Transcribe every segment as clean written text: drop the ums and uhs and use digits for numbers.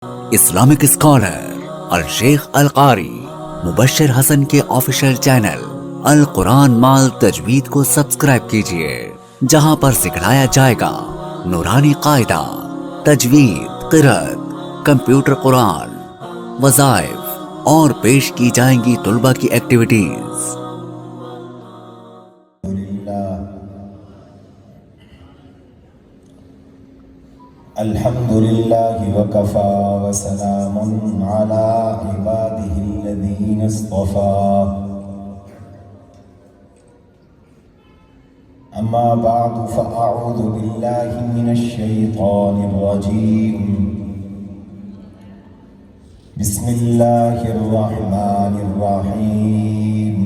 Islamic scholar الشیخ القاری مبشر حسن کے official channel القرآن مال تجوید کو سبسکرائب کیجئے، جہاں پر سکھلایا جائے گا نورانی قاعدہ، تجوید، قرأت، کمپیوٹر قرآن، وظائف اور پیش کی جائیں گی طلبہ کی ایکٹیویٹیز۔ الحمد لله وكفى وسلام على عباده الذين اصطفى أما بعد فأعوذ بالله من الشيطان الرجيم بسم الله الرحمن الرحيم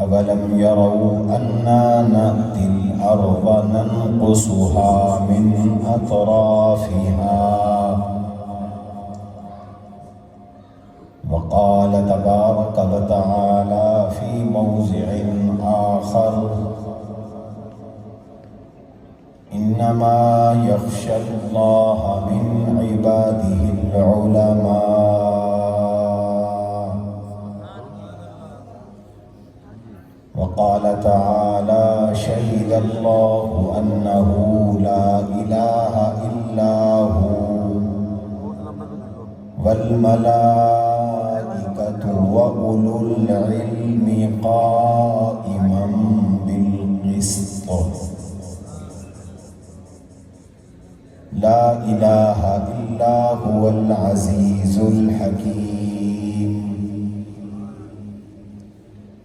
أولم يروا أنا نأتي الأرض ننقصها من أطرافها وقال تبارك وتعالى في موضع آخر إنما يخشى الله من عباده العلماء وقال تعالى شهد الله أنه لا إله إلا هو والملائكة وأولو العلم قائما بالقسط لا إله إلا هو العزيز الحكيم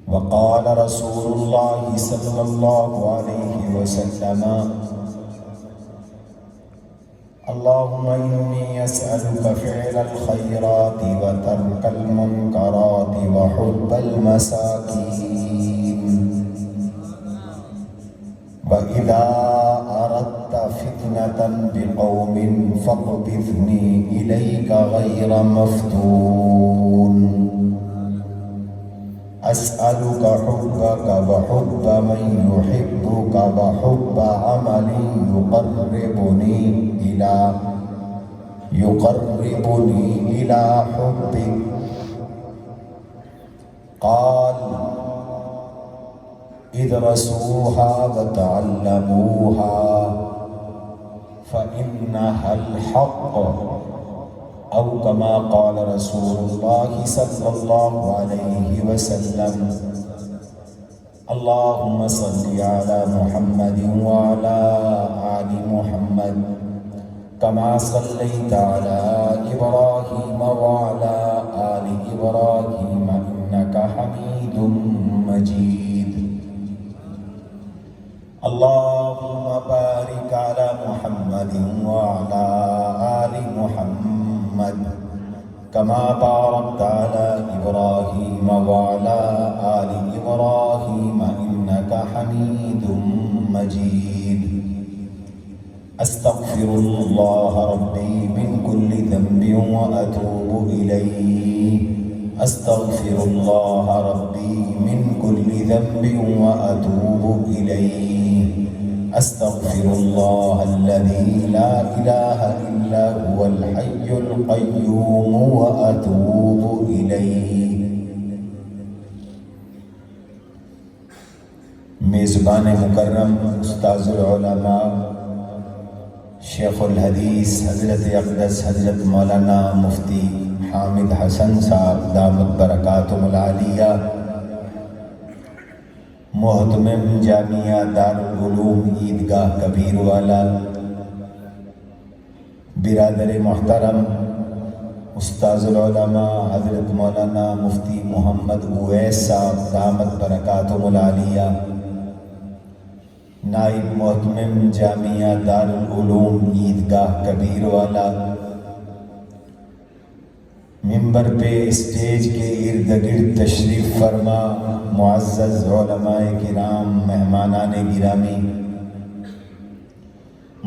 وقال رسول الله صلى الله عليه وسلم اللهم إني أسألك فعل الخيرات وترك المنكرات وحب المساكين وإذا أردت فتنة بقوم فاقبضني إليك غير مفتون أسألك حبك وحب من يحبك وحب عمل يقربني إلى حبك قال ادرسوها وتعلموها فإنها الحق أو كما قال رسول الله صلى الله عليه وسلم اللهم صل على محمد وعلى آل محمد كما صليت على إبراهيم وعلى آل إبراهيم إنك حميد مجيد اللهم بارك على محمد وعلى آل محمد كما باركت على إبراهيم وعلى آل إبراهيم إنك حميد مجيد أستغفر الله ربي من كل ذنب وأتوب إليه أستغفر الله ربي من كل ذنب وأتوب إليه أستغفر الله الذي لا إله إلا هو الحي القيوم وأتوب إليه۔ میزبان مکرم استاذ العلماء شیخ الحدیث حضرت اقدس حضرت مولانا مفتی حامد حسن صاحب دامت برکاتہم العالیہ، محتمم جامعہ دارالعلوم عیدگاہ کبیر والا، برادر محترم استاذ العلماء حضرت مولانا مفتی محمد اویس صاحب دامت برکاتہم العالیہ، نائب محتمم جامعہ دارالعلوم عیدگاہ کبیر والا، ممبر پہ اسٹیج کے ارد گرد تشریف فرما معزز علماء کرام، مہمانان گرامی،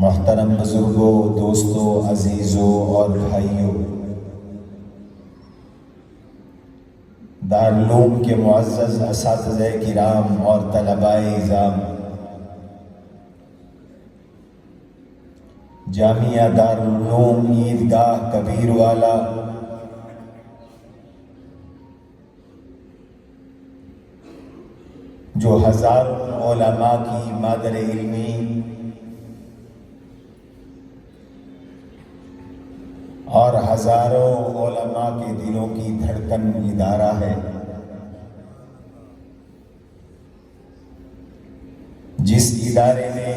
محترم بزرگوں، دوستوں، عزیزوں اور بھائیوں، دارالعلوم کے معزز اساتذہ کرام اور طلباء اعزام، جامعہ دارالعلوم عیدگاہ کبیر والا، جو ہزاروں علماء کی مادر علمی اور ہزاروں علماء کے دلوں کی دھڑکن ادارہ ہے، جس ادارے نے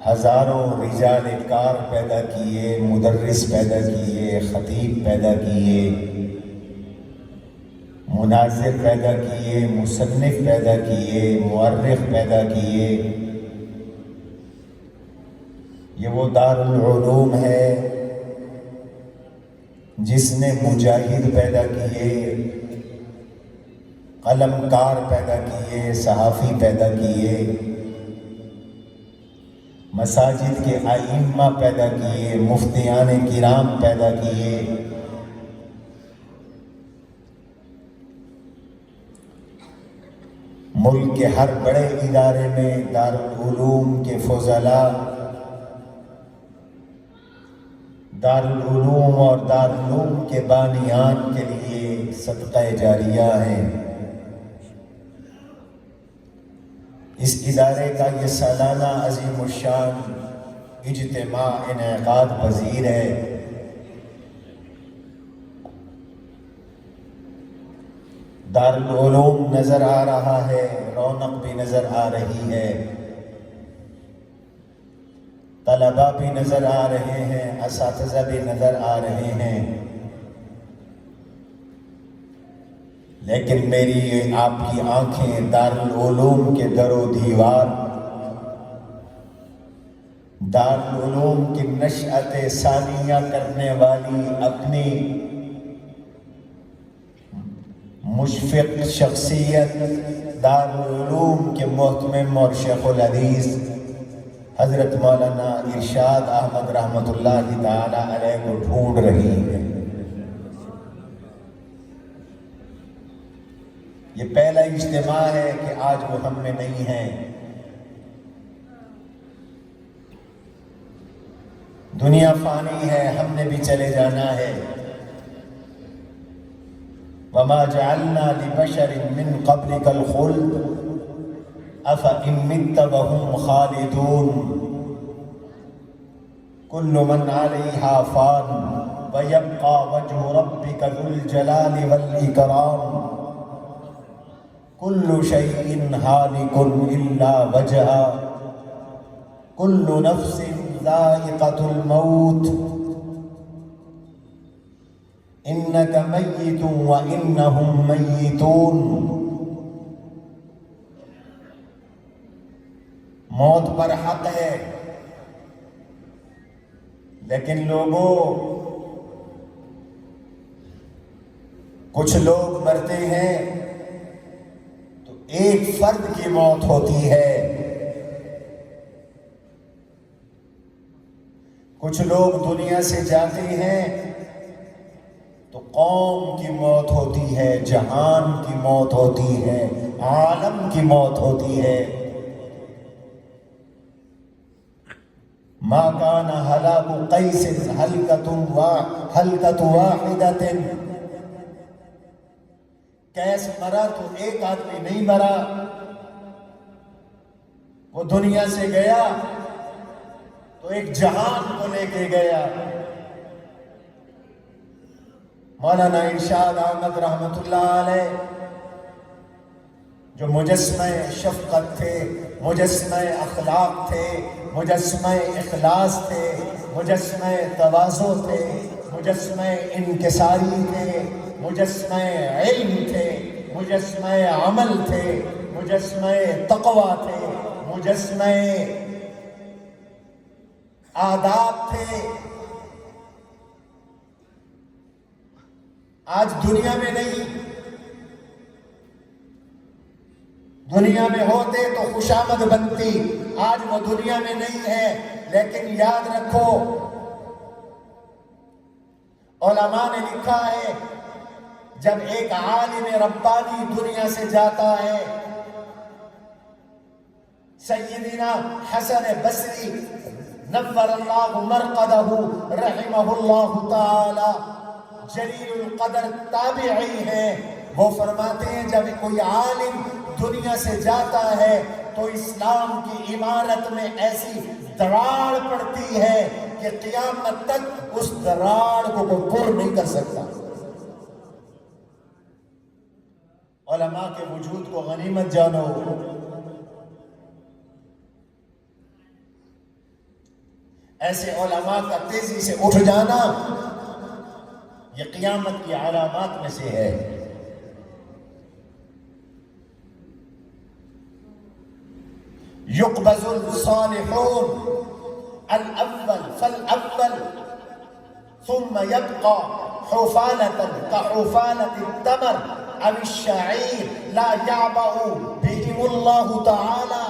ہزاروں رجال کار پیدا کیے، مدرس پیدا کیے، خطیب پیدا کیے، مناظر پیدا کیے، مصنف پیدا کیے، مورخ پیدا کیے، یہ وہ دارالعلوم ہے جس نے مجاہد پیدا کیے، قلم کار پیدا کیے، صحافی پیدا کیے، مساجد کے ائمہ پیدا کیے، مفتیان کرام پیدا کیے، ملک کے ہر بڑے ادارے میں دارالعلوم کے فضلاء، دارالعلوم اور دارالعلوم کے بانیان کے لیے صدقہ جاریہ ہیں۔ اس ادارے کا یہ سالانہ عظیم الشان اجتماع انعقاد پذیر ہے۔ دارالعلوم نظر آ رہا ہے، رونق بھی نظر آ رہی ہے، طلباء بھی نظر آ رہے ہیں، اساتذہ بھی نظر آ رہے ہیں، لیکن میری آپ کی آنکھیں دارالعلوم کے در و دیوار، دارالعلوم کی نشأت ثانیہ کرنے والی اپنی مشفق شخصیت دارالعلوم کے محتمم اور شیخ الحدیث حضرت مولانا ارشاد احمد رحمۃ اللہ تعالی علیہ کو ڈھونڈ رہی ہے۔ یہ پہلا اجتماع ہے کہ آج وہ ہم میں نہیں ہیں۔ دنیا فانی ہے، ہم نے بھی چلے جانا ہے۔ وَمَا جَعَلْنَا لِبَشَرٍ مِّن قَبْلِكَ الْخُلْدَ أَفَإِن مِّتَّ وَهُمْ خَالِدُونَ كُلُّ مَنْ عَلَيْهَا فَانٍ وَيَبْقَى وَجْهُ رَبِّكَ ذُو الْجَلَالِ وَالْإِكْرَامِ كُلُّ شَيْءٍ هَالِكٌ إِلَّا وَجْهَهُ كُلُّ نَفْسٍ ذَائِقَةُ الْمَوْتِ إِنَّكَ مَيِّتٌ وَإِنَّهُمْ مَيِّتُونَ۔ موت پر حق ہے، لیکن لوگوں، کچھ لوگ مرتے ہیں تو ایک فرد کی موت ہوتی ہے، کچھ لوگ دنیا سے جاتے ہیں تو قوم کی موت ہوتی ہے، جہان کی موت ہوتی ہے، عالم کی موت ہوتی ہے۔ ما کان ہلاک قیس ہلکۃ واحدۃ، قیس مرا تو ایک آدمی نہیں مرا، وہ دنیا سے گیا تو ایک جہان کو لے کے گیا۔ مولانا ارشاد احمد رحمۃ اللہ علیہ جو مجسمہ شفقت تھے، مجسمہ اخلاق تھے، مجسمہ اخلاص تھے، مجسمہ تواضع تھے، مجسمہ انکساری تھے، مجسمہ علم تھے، مجسمہ عمل تھے، مجسمہ تقوی تھے، مجسمہ آداب تھے، آج دنیا میں نہیں۔ دنیا میں ہوتے تو خوشامد بنتی، آج وہ دنیا میں نہیں ہے۔ لیکن یاد رکھو، علماء نے لکھا ہے جب ایک عالم ربانی دنیا سے جاتا ہے، سیدنا حسن بصری نور اللہ مرقدہ رحمہ اللہ تعالی جلیل القدر تابعی ہیں، وہ فرماتے ہیں جب کوئی عالم دنیا سے جاتا ہے تو اسلام کی عمارت میں ایسی دراڑ پڑتی ہے کہ قیامت تک اس دراڑ کو کوئی پر نہیں کر سکتا۔ علماء کے وجود کو غنیمت جانو، ایسے علماء کا تیزی سے اٹھ جانا یہ قیامت کی علامات میں سے ہے۔ يقبض الصالحون الأول فالأول ثم يبقى حفالة كحفالة التمر أو الشعير لا يعبأ بهم الله تعالى،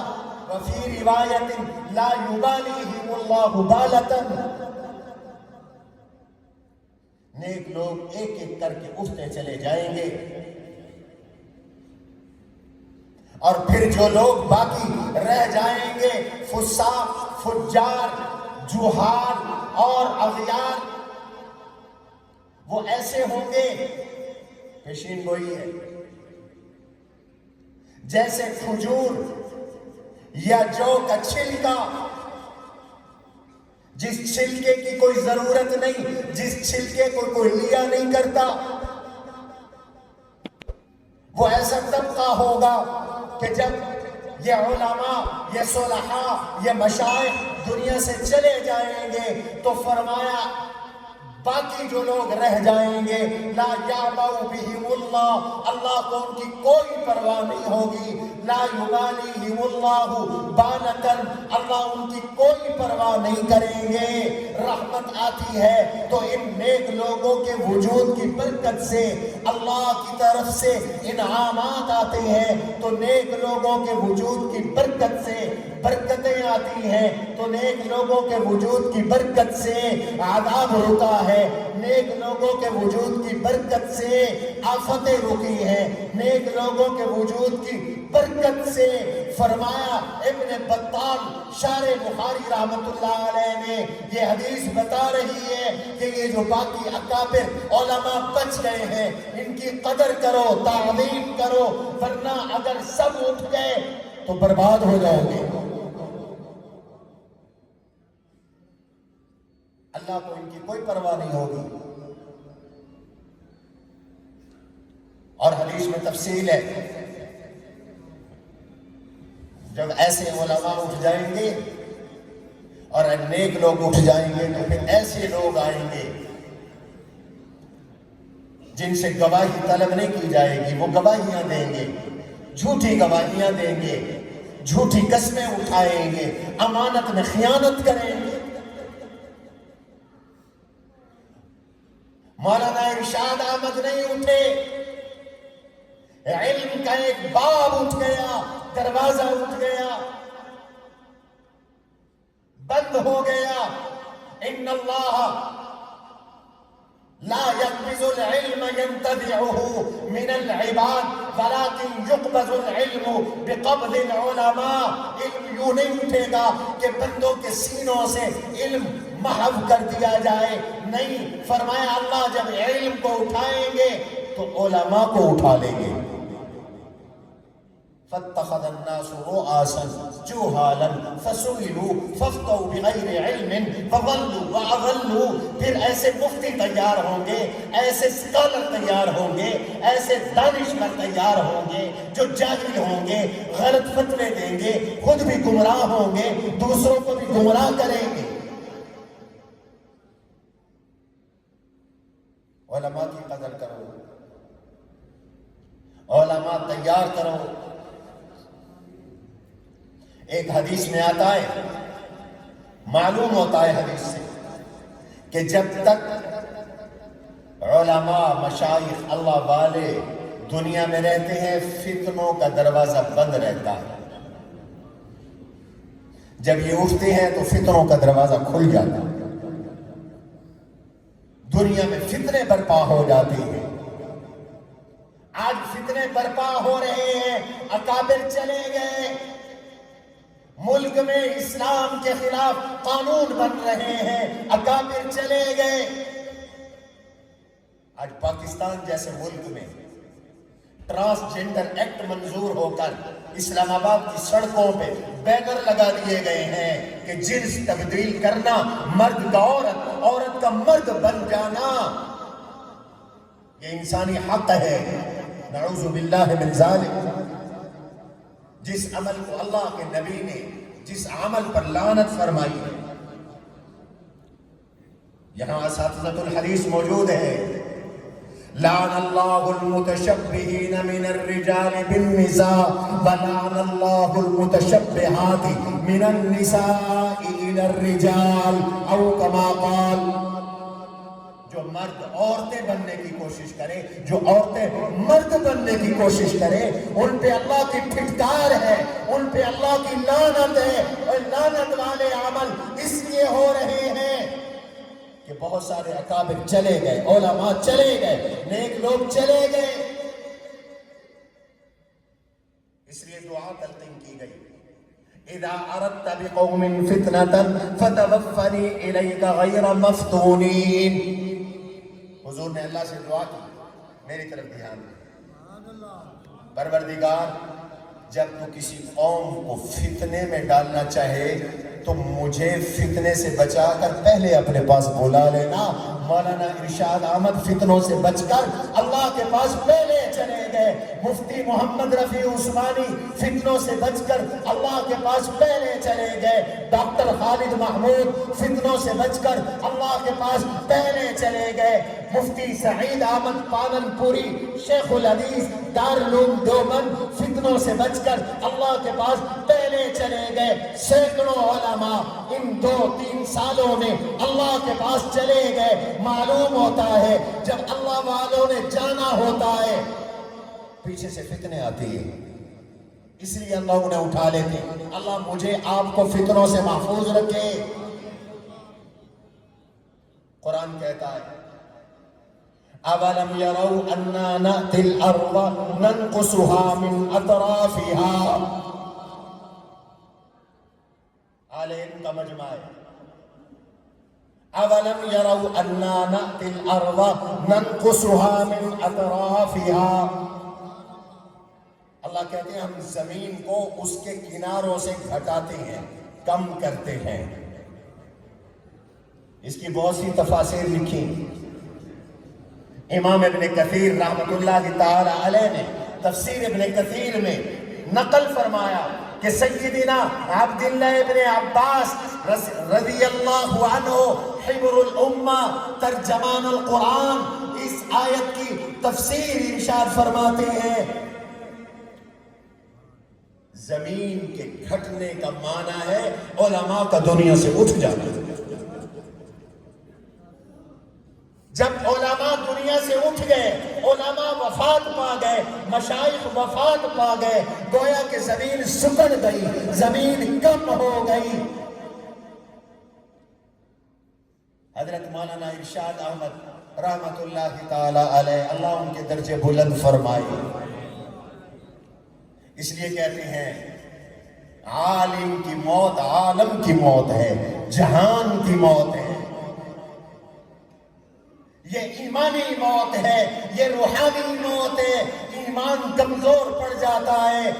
وفي رواية لا يباليهم الله بالة۔ نیک لوگ ایک ایک کر کے اٹھتے چلے جائیں گے، اور پھر جو لوگ باقی رہ جائیں گے فساق، فجار، جہال اور اغیار، وہ ایسے ہوں گے، پیشین گوئی ہے، جیسے کھجور یا جو کا چھلکا، جس چھلکے کی کوئی ضرورت نہیں، جس چھلکے کو کوئی لیا نہیں کرتا، وہ ایسا طبقہ ہوگا کہ جب یہ علماء، یہ صلحاء، یہ مشائخ دنیا سے چلے جائیں گے تو فرمایا باقی جو لوگ رہ جائیں گے لا یعبأ بہم اللہ، اللہ کو ان کی کوئی پرواہ نہیں ہوگی، لا یبالیہم اللہ بالۃ، اللہ ان کی کوئی پرواہ نہیں کریں گے۔ رحمت آتی ہے تو ان نیک لوگوں کے وجود کی برکت سے، اللہ کی طرف سے انعامات آتے ہیں تو نیک لوگوں کے وجود کی برکت سے برکتیں آتی ہیں، تو نیک لوگوں کے وجود کی برکت سے عذاب رکا ہے، نیک لوگوں کے وجود کی برکت سے آفتیں رکی ہیں، نیک لوگوں کے وجود کی برکت سے۔ فرمایا ابن بطال شارح بخاری رحمت اللہ علیہ نے یہ حدیث بتا رہی ہے کہ یہ جو باقی اکابر علماء بچ گئے ہیں ان کی قدر کرو، تعظیم کرو، ورنہ اگر سب اٹھ گئے تو برباد ہو جاؤ گے۔ اللہ کو ان کی کوئی پرواہ نہیں ہوگی۔ اور حدیث میں تفصیل ہے، جب ایسے علماء اٹھ جائیں گے اور نیک لوگ اٹھ جائیں گے تو پھر ایسے لوگ آئیں گے جن سے گواہی طلب نہیں کی جائے گی، وہ گواہیاں دیں گے، جھوٹی گواہیاں دیں گے، جھوٹی قسمیں اٹھائیں گے، امانت میں خیانت کریں گے۔ مولانا ارشاد احمد نہیں اٹھے، علم کا ایک باب اٹھ گیا، دروازہ اٹھ گیا، بند ہو گیا۔ ان اللہ لا يقبض العلم ينتزعه من العباد ولكن يقبض العلم بقبض العلماء۔ علم یوں نہیں اٹھے گا کہ بندوں کے سینوں سے علم محو کر دیا جائے، نہیں، فرمایا اللہ جب علم کو اٹھائیں گے تو علماء کو اٹھا لیں گے۔ فاتخذ الناس رؤاسا جهالا فسئلوا فافتوا بغیر علم فضلوا واضلوا۔ پھر ایسے مفتی تیار ہوں گے، ایسے اسکالر تیار ہوں گے، ایسے دانشور تیار ہوں گے جو جاہل ہوں گے، غلط فتوے دیں گے، خود بھی گمراہ ہوں گے، دوسروں کو بھی گمراہ کریں گے۔ علماء کی قدر کرو، علماء تیار کرو۔ ایک حدیث میں آتا ہے، معلوم ہوتا ہے حدیث سے کہ جب تک علماء، مشائخ، اللہ والے دنیا میں رہتے ہیں فتنوں کا دروازہ بند رہتا ہے، جب یہ اٹھتے ہیں تو فتنوں کا دروازہ کھل جاتا ہے، دنیا میں فتنے برپا ہو جاتے ہیں۔ آج فتنے برپا ہو رہے ہیں، اکابر چلے گئے، ملک میں اسلام کے خلاف قانون بن رہے ہیں، اکابر چلے گئے۔ آج پاکستان جیسے ملک میں ٹرانسجنڈر ایکٹ منظور ہو کر اسلام آباد کی سڑکوں پہ بینر لگا دیے گئے ہیں کہ جنس تبدیل کرنا، مرد کا عورت، عورت کا مرد بن جانا یہ انسانی حق ہے۔ نعوذ باللہ من ذالک۔ جس عمل کو اللہ کے نبی نے جس عمل پر لعنت فرمائی ہے، یہاں اساتذۃ الحدیث موجود ہے۔ لعن اللہ المتشبہین من الرجال بالنساء ولعن اللہ المتشبہات من النساء الى الرجال او کما قال۔ جو مرد عورتیں بننے کی کوشش کرے، جو عورتیں مرد بننے کی کوشش کرے، ان پہ اللہ کی پھٹکار ہے، ان پہ اللہ کی لعنت ہے۔ اور لعنت والے عمل اس لیے ہو رہے ہیں کہ بہت سارے اکابر چلے گئے، علماء چلے گئے، نیک لوگ چلے گئے۔ اس لیے دعا تلقین کی گئی، اذا اردت بقوم فتنة فتوفنی الیک غیر مفتونین۔ حضور نے اللہ سے دعا کی، میری طرف دھیان دے، پروردگار جب تو کسی قوم کو فتنے میں ڈالنا چاہے تو مجھے فتنے سے بچا کر پہلے اپنے پاس بلا لینا۔ مولانا ارشاد احمد فتنوں سے بچ کر اللہ کے پاس پہلے چلے گئے۔ مفتی محمد رفیع عثمانی فتنوں سے بچ کر اللہ کے پاس پہلے چلے گئے۔ ڈاکٹر خالد محمود فتنوں سے بچ کر اللہ کے پاس پہلے چلے گئے۔ مفتی سعید احمد پالن پوری شیخ الحدیث دارالعلوم دیوبند فتنوں سے بچ کر اللہ کے پاس پہلے چلے گئے۔ سینکڑوں علماء ان 2-3 سالوں میں اللہ کے پاس چلے گئے۔ معلوم ہوتا ہے جب اللہ والوں نے جانا ہوتا ہے پیچھے سے فتنے آتی ہیں، اس لیے اللہ انہیں اٹھا لیتے۔ اللہ مجھے آپ کو فتنوں سے محفوظ رکھے۔ قرآن کہتا ہے اولم يروا انا نأتي الارض ننقصها من اطرافها۔ عالم کا مجمع ہے۔ اولم يروا انا نأتي الارض ننقصها من اطرافها۔ اللہ کہتے ہیں ہم زمین کو اس کے کناروں سے گھٹاتے ہیں، کم کرتے ہیں۔ اس کی بہت سی تفاسیر لکھی۔ امام ابن کثیر رحمۃ اللہ تعالی علیہ نے تفسیر ابن کثیر میں نقل فرمایا کہ سیدنا عبداللہ ابن عباس رضی اللہ عنہ حبر الامہ ترجمان القرآن اس آیت کی تفسیر ارشاد فرماتے ہیں زمین کے گھٹنے کا معنی ہے علماء کا دنیا سے اٹھ جانا۔ جب علماء دنیا سے اٹھ گئے، علماء وفات پا گئے، مشائخ وفات پا گئے، گویا کہ زمین سکڑ گئی، زمین کم ہو گئی۔ حضرت مولانا ارشاد احمد رحمت اللہ تعالی علیہ، اللہ ان کے درجے بلند فرمائے، اس لیے کہتے ہیں عالم کی موت عالم کی موت ہے، جہان کی موت ہے، یہ ایمانی موت ہے، یہ روحانی موت ہے۔ ایمان کمزور پڑ جاتا ہے،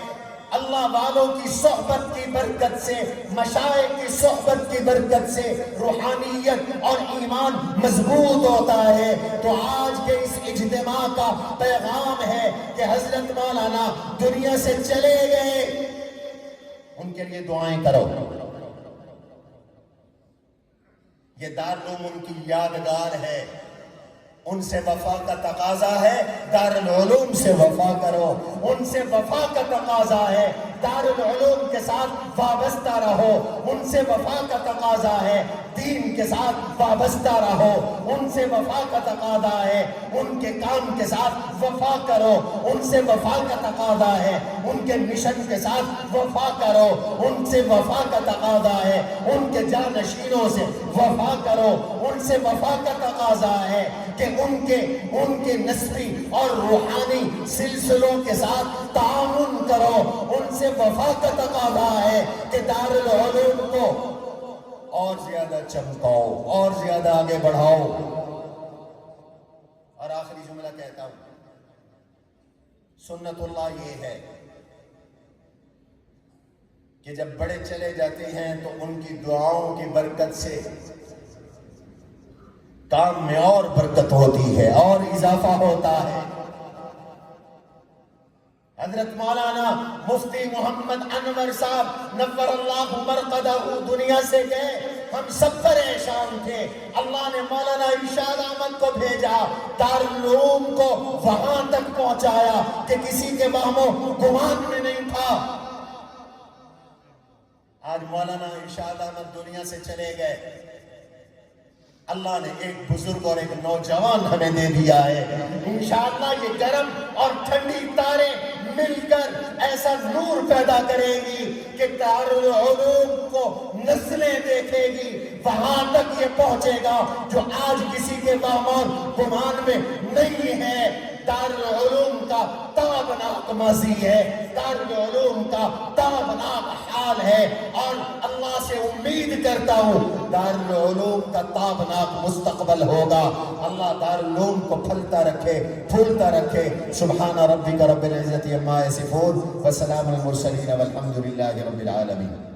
اللہ والوں کی صحبت کی برکت سے، مشائخ کی صحبت کی برکت سے روحانیت اور ایمان مضبوط ہوتا ہے۔ تو آج کے اس اجتماع کا پیغام ہے کہ حضرت مولانا دنیا سے چلے گئے، ان کے لیے دعائیں کرو۔ یہ دارالعلوم ان کی یادگار ہے، ان سے وفا کا تقاضا ہے، دارالعلوم سے وفا کرو۔ ان سے وفا کا تقاضا ہے، دارالعلوم کے ساتھ وابستہ رہو۔ ان سے وفا کا تقاضا ہے، دین کے ساتھ وابستہ رہو۔ ان سے وفا کا تقاضا ہے، ان کے کام کے ساتھ وفا کرو۔ ان سے وفا کا تقاضا ہے، ان کے مشن کے ساتھ وفا کرو۔ ان سے وفا کا تقاضا ہے، ان کے جانشینوں سے وفا کرو۔ ان سے وفا کا تقاضا ہے کہ ان کے نسبی اور روحانی سلسلوں کے ساتھ تعاون کرو۔ ان سے وفا کا تقاضا ہے ہے کہ دارالعلوم کو اور زیادہ چمکاؤ اور زیادہ آگے بڑھاؤ. اور آخری جملہ کہتا ہوں، سنت اللہ یہ ہے کہ جب بڑے چلے جاتے ہیں تو ان کی دعاؤں کی برکت سے کام میں اور برکت ہوتی ہے اور اضافہ ہوتا ہے. حضرت مولانا مفتی محمد انور صاحب نور اللہ مرقدہ دنیا سے گئے، ہم سب پریشان تھے. اللہ نے مولانا ارشاد احمد کو بھیجا، دارالعلوم کو وہاں تک پہنچایا کہ کسی کے وہم و گمان میں نہیں تھا. آج مولانا ارشاد احمد دنیا سے چلے گئے، اللہ نے ایک بزرگ اور ایک نوجوان ہمیں دے دیا ہے. انشاءاللہ یہ گرم اور ٹھنڈی تاریں مل کر ایسا نور پیدا کرے گی کہ دارالعلوم کو نسلیں دیکھے گی. وہاں تک یہ پہنچے گا جو آج کسی کے وہم اور گمان میں نہیں ہے. دارالعلوم کا تابناک ماضی ہے، دارالعلوم کا تابناک حال ہے، اور اللہ سے امید کرتا ہوں دارالعلوم کا تابناک مستقبل ہوگا. اللہ دارالعلوم کو پھلتا رکھے، پھولتا رکھے. سبحان ربک رب العزت عما یصفون وسلام المرسلین والحمد للہ رب العالمین.